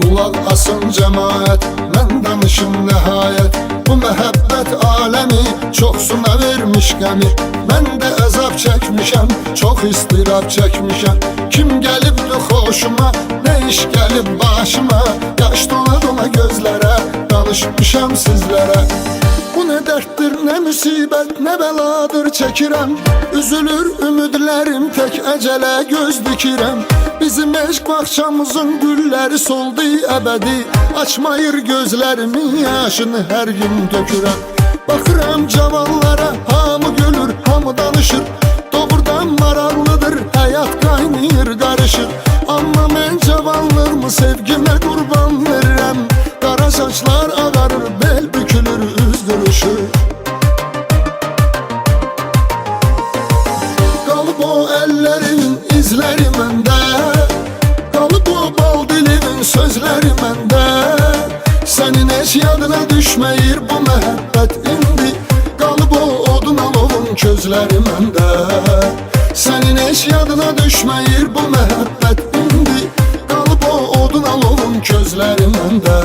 Qulaq asın cəmaət, mən danışım nəhayət. Bu məhəbbət aləmi çoxsuna vermiş qəmi. Mən də əzab çəkmişəm, çox istirab çəkmişəm. Kim gəlibdi xoşuma, nə iş gəlib başıma. Yaş dona dona gözlərə, danışmışam sizlərə. Bu nə dərddir, nə müsibət, nə bəladır çəkirəm. Üzülür ümidlərim, tək əcələ göz dikirəm. Bizim eşq bağçamızın gülləri soldu əbədi. Açmayır gözlərimin yaşını hər gün tökürəm. Baxıram cavanlara, hamı gülür, hamı danışır. Doğrudan maraqlıdır, həyat qaynayır, qarışır. Amma mən cavanlığımı sevgimə qurban verirəm. Qara saçlar ağarır, bel bükülür, üz qırışır. Qalıb o əllərin izləri məndə, qalıb o bal dilimin sözləri məndə. Sənin heç yadına düşməyir bu məhəbbət indi. Qalıb o odun alovun közləri məndə. Sənin heç yadına düşməyir bu məhəbbət indi. Qalıb o odun alovun közləri məndə.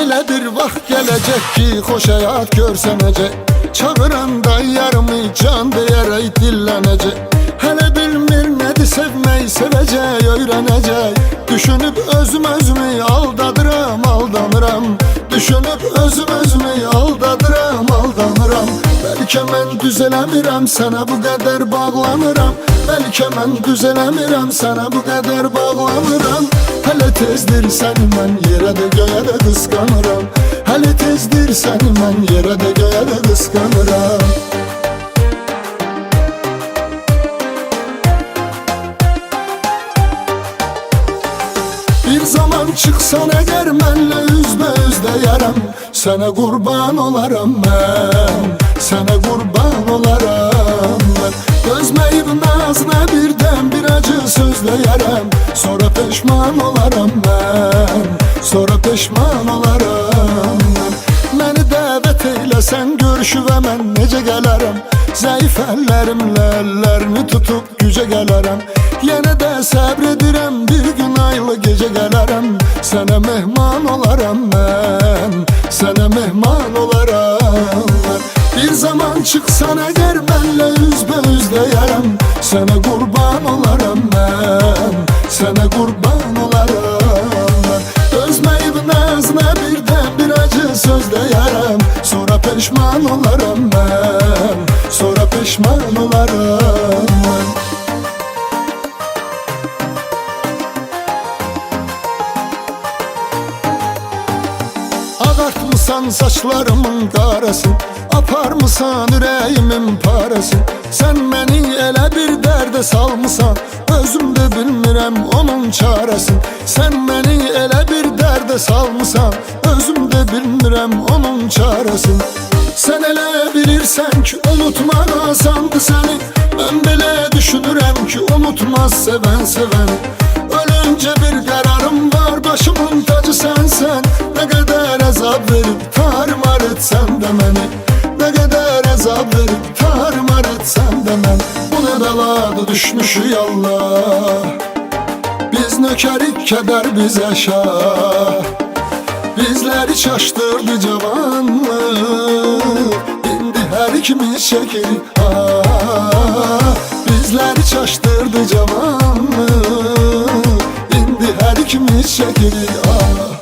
Elə bir vaxt gələcək ki, xoş həyat görsənəcək. Çağıranda yarımı can deyərək dillənəcək. Hələ bilmir nədir sevmək, sevəcək, öyrənəcək. Düşünüb özümü aldadıram, aldanıram. Düşünüb özümü aldadıram, aldanıram. Bəlkə mən düz eləmirəm, sənə bu qədər bağlanıram. Bəlkə mən düz eləmirəm, sənə bu qədər bağlanıram. Hələ tezdir səni mən yerə də göyə də qısqanıram. Hələ tezdir səni mən yerə də göyə də qısqanıram. Bir zaman çıxsan əgər mənlə üzbəüz deyərəm. Sənə qurban olaram mən, sənə qurban olaram mən. Dözməyib nazına birdən bir acı söz deyərəm. Sonra peşman olaram mən, sonra peşman olaram mən. Məni dəvət eyləsən görüşüvə mən necə gələrəm. Zəif əllərimlə əllərini tutub gücə gələrəm. Yenə də səbr edirəm, bir gün aylı gecə gələrəm. Sənə mehman olaram mən, sənə mehman olaram mən. Bir zaman çıxsan əgər mənlə üzbəüz deyərəm. Sənə qurban olaram mən, sənə qurban olaram mən. Dözməyib nazına birdən bir acı söz deyərəm. Sonra peşman olaram mən, sonra peşman olaram mən. Ağartmısan saçlarımın qarasın, aparmısan ürəyimin parasın. Sən məni elə bir dərdə salmısan, özüm də bilmirəm onun çarəsin. Sən məni elə bir dərdə salmısan, özüm də bilmirəm onun çarəsin. Sən elə bilirsən ki unutmaq asandı səni. Mən belə düşünürəm ki unutmaz sevən sevəni. Ölüncə bir qərarım var, başımın tacı sənsən. Nə qədər əzab verib tarmar etsən də məni. Nə qədər əzab verib tarmar etsən də mən. Bu nə bəladır düşmüşük Allah. Biz nökərik kədər bizə şah. Bizləri çaşdırdı cavanlıq. İndi hər ikimiz çəkirik ah. Bizləri çaşdırdı cavanlıq. İndi hər ikimiz çəkirik ah.